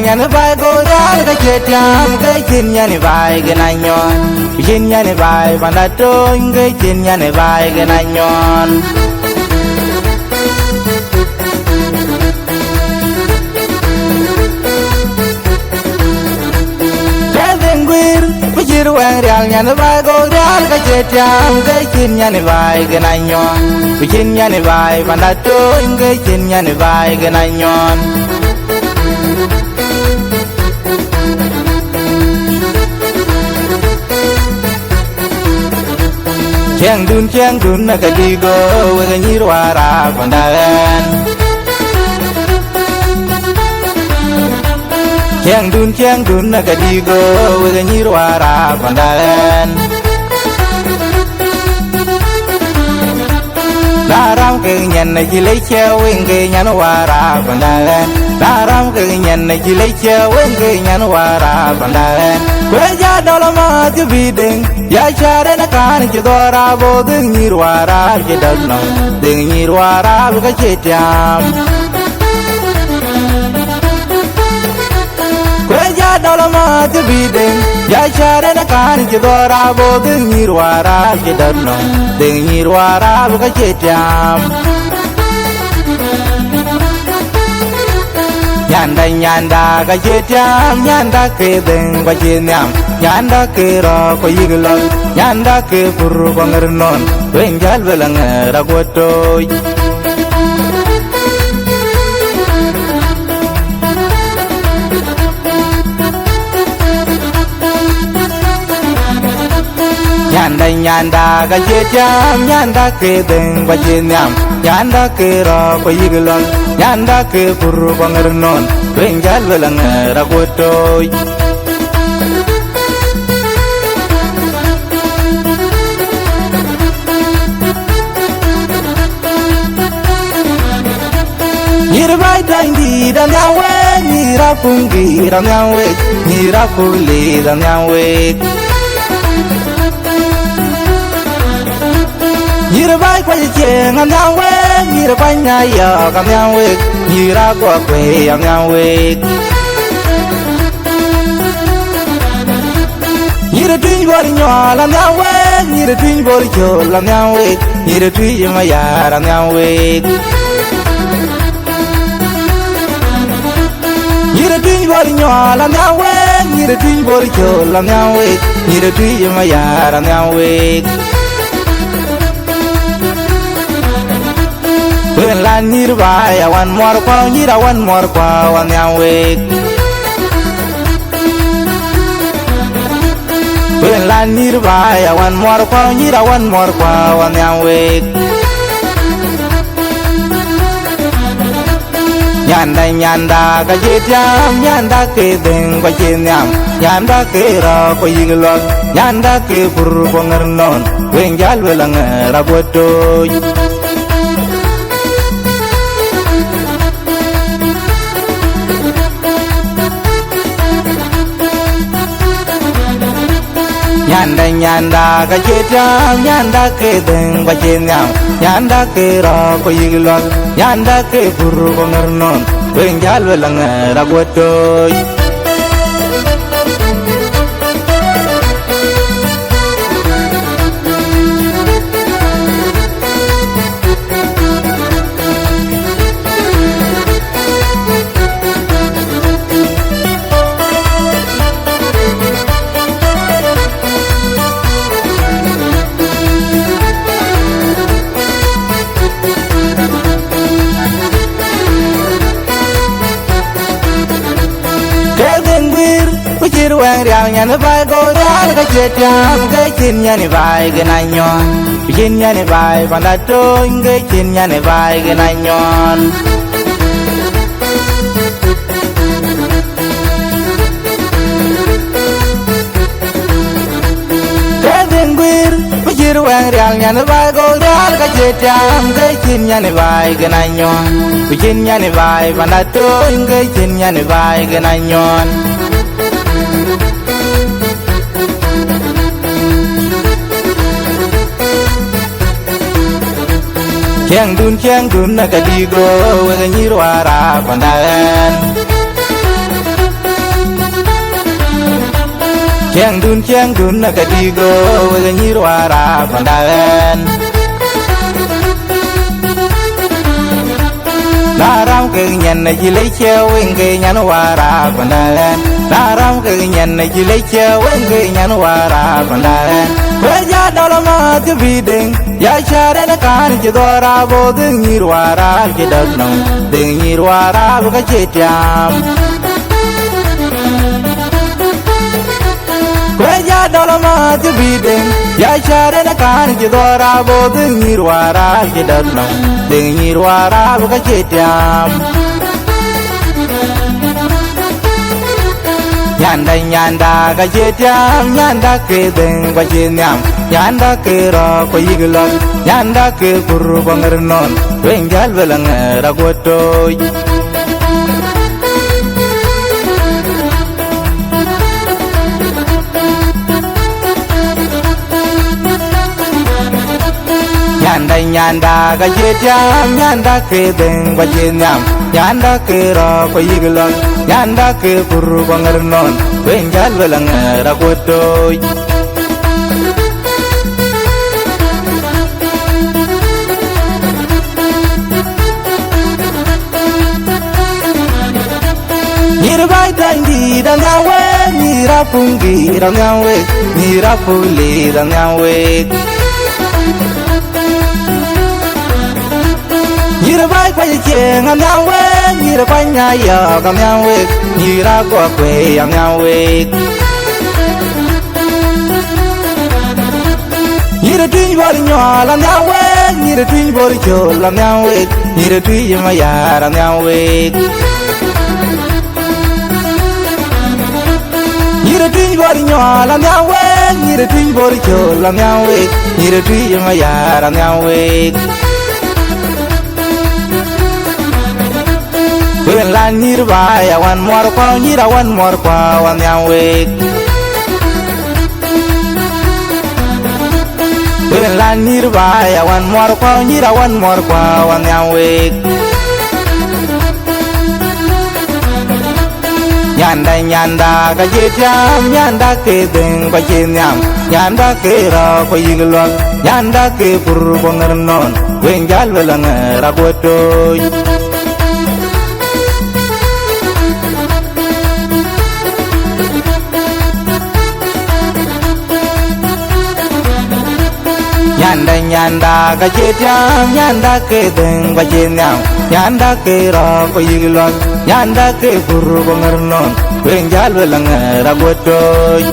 nhane vai go dal ka chetiam ke chin nhane vai ke na nyon chin nhane vai banda to ke chin nhane vai ke na nyon Pijir wang riang nyane vai go dal ka chetiam ke chin nyane vai ke na nyon chin nyane vai banda to ke chin nyane vai ke na nyon Cheng dun na ka digo we ga nyirwara bandaran Cheng dun na ka digo we ga nyirwara bandaran Daram ke nyen na jile cheo we nyan wara bandaran Daram ke nyen na jile cheo we nyan wara bandaran Kweja dolama ju bideng ya chare na kan ki dora bo ding nyirwara ke dalno ding nyirwara ka chetiam Kweja dolama ju bideng ya chare na kan ki dora bo ding nyirwara ke dalno ding nyirwara ka chetiam Nyanda ka chetiam nyanda ke deng ba chinyam Nyanda ke ro ko yiglo nyanda ke puru ko ngernon wenjal belang ra gotoy Nyanda ka chetiam nyanda ke deng ba chinyam Nyanda ke ro ko yiglo nyanda ke puru ko ngernon wenjal belang ra gotoy Nyirbai tangi dan yawe nyira pungi dan yawe nyira puli dan yawe Nyirbai kwa cheng dan yawe nyirbai nyaya dan yawe nyira kwa kwe dan yawe Nyira tuj bori nyola dan yawe nyira tuj bori chol dan yawe nyira tuj maya dan yawe Nyira tuj bori nyola nyawe nyira tuj bori chola nyawe nyira tuj mayara nyawe Wen lan nyirba ya wan mor kwa nyira wan mor kwa wan nyawe Wen lan nyirba ya wan mor kwa nyira wan mor kwa wan nyawe Nyanda ka chetiam nyanda ke deng ba chinyam Nyanda ke ro ko yiglo nyanda ke puru ko ngernon wenjal belang ra gotoy Nyanda ka chetiam nyanda ke deng ba chinyam Nyanda ke ro ko yiglo nyanda ke puru ko ngernon wenjal belang ra gotoy Wang riang nyane vai go dal ka chetiam ke chin nyane vai ke na nyon chin nyane vai banda to ke chin nyane vai ke na nyon Ke dengwir pijir wang riang nyane vai go dal ka chetiam ke chin nyane vai ke na nyon chin nyane vai banda to ke chin nyane vai ke na nyon Cheng dun na ka digo we ga nyirwara bandaran Cheng dun na kadigo wega nyirwara pandaen Naram ke nyen na jilai che wenge nyan wara pandaen Naram ke nyen na jilai che wenge nyan wara pandaen Weja dolama ti bideng ya share na kan ti dora bo ding nyirwara ki dagno ding nyirwara bu ka chetiam Weja dolama ti bideng ya share na kan ti dora bo ding nyirwara ki dagno ding nyirwara bu ka chetiam Nyanda ga chetiam nyanda ke deng ga chenyam Nyanda ke ro ko yiglan nyanda ke kuru bangarnon wengal belang ragotoy Nyanda ga chetiam nyanda ke deng ga chenyam Nyanda ke ro ko yiglan nyanda ke kuru bangarnon wengal belang ragotoy Nyirbai tangi dangawe nyirapungi dangawe nyirapuli dangawe Nyirbai paje ngangawe nyirapanya ya ngangawe nyirako kwe ngangawe Nyiratuin bori nyola ngangawe nyiratuin bori chola ngangawe nyiratuin mayara ngangawe Nyiratuin bori nyola ngangawe nyiratuin bori chola ngangawe nyiratuin mayara ngangawe When la nirvaya one more kwa nyira one more kwa one yawe When la nirvaya one more kwa nyira one more kwa one yawe Nyanda ga jetiam nyanda ke deng ga chenyam Nyanda ke ra ko yiglon nyanda ke pur bongarnon wengal belang ragotoy Nyanda ga chetiam nyanda ke deng ga chenyam Nyanda ke ra ko yiglon nyanda ke pur bongarnon wengal belang ragotoy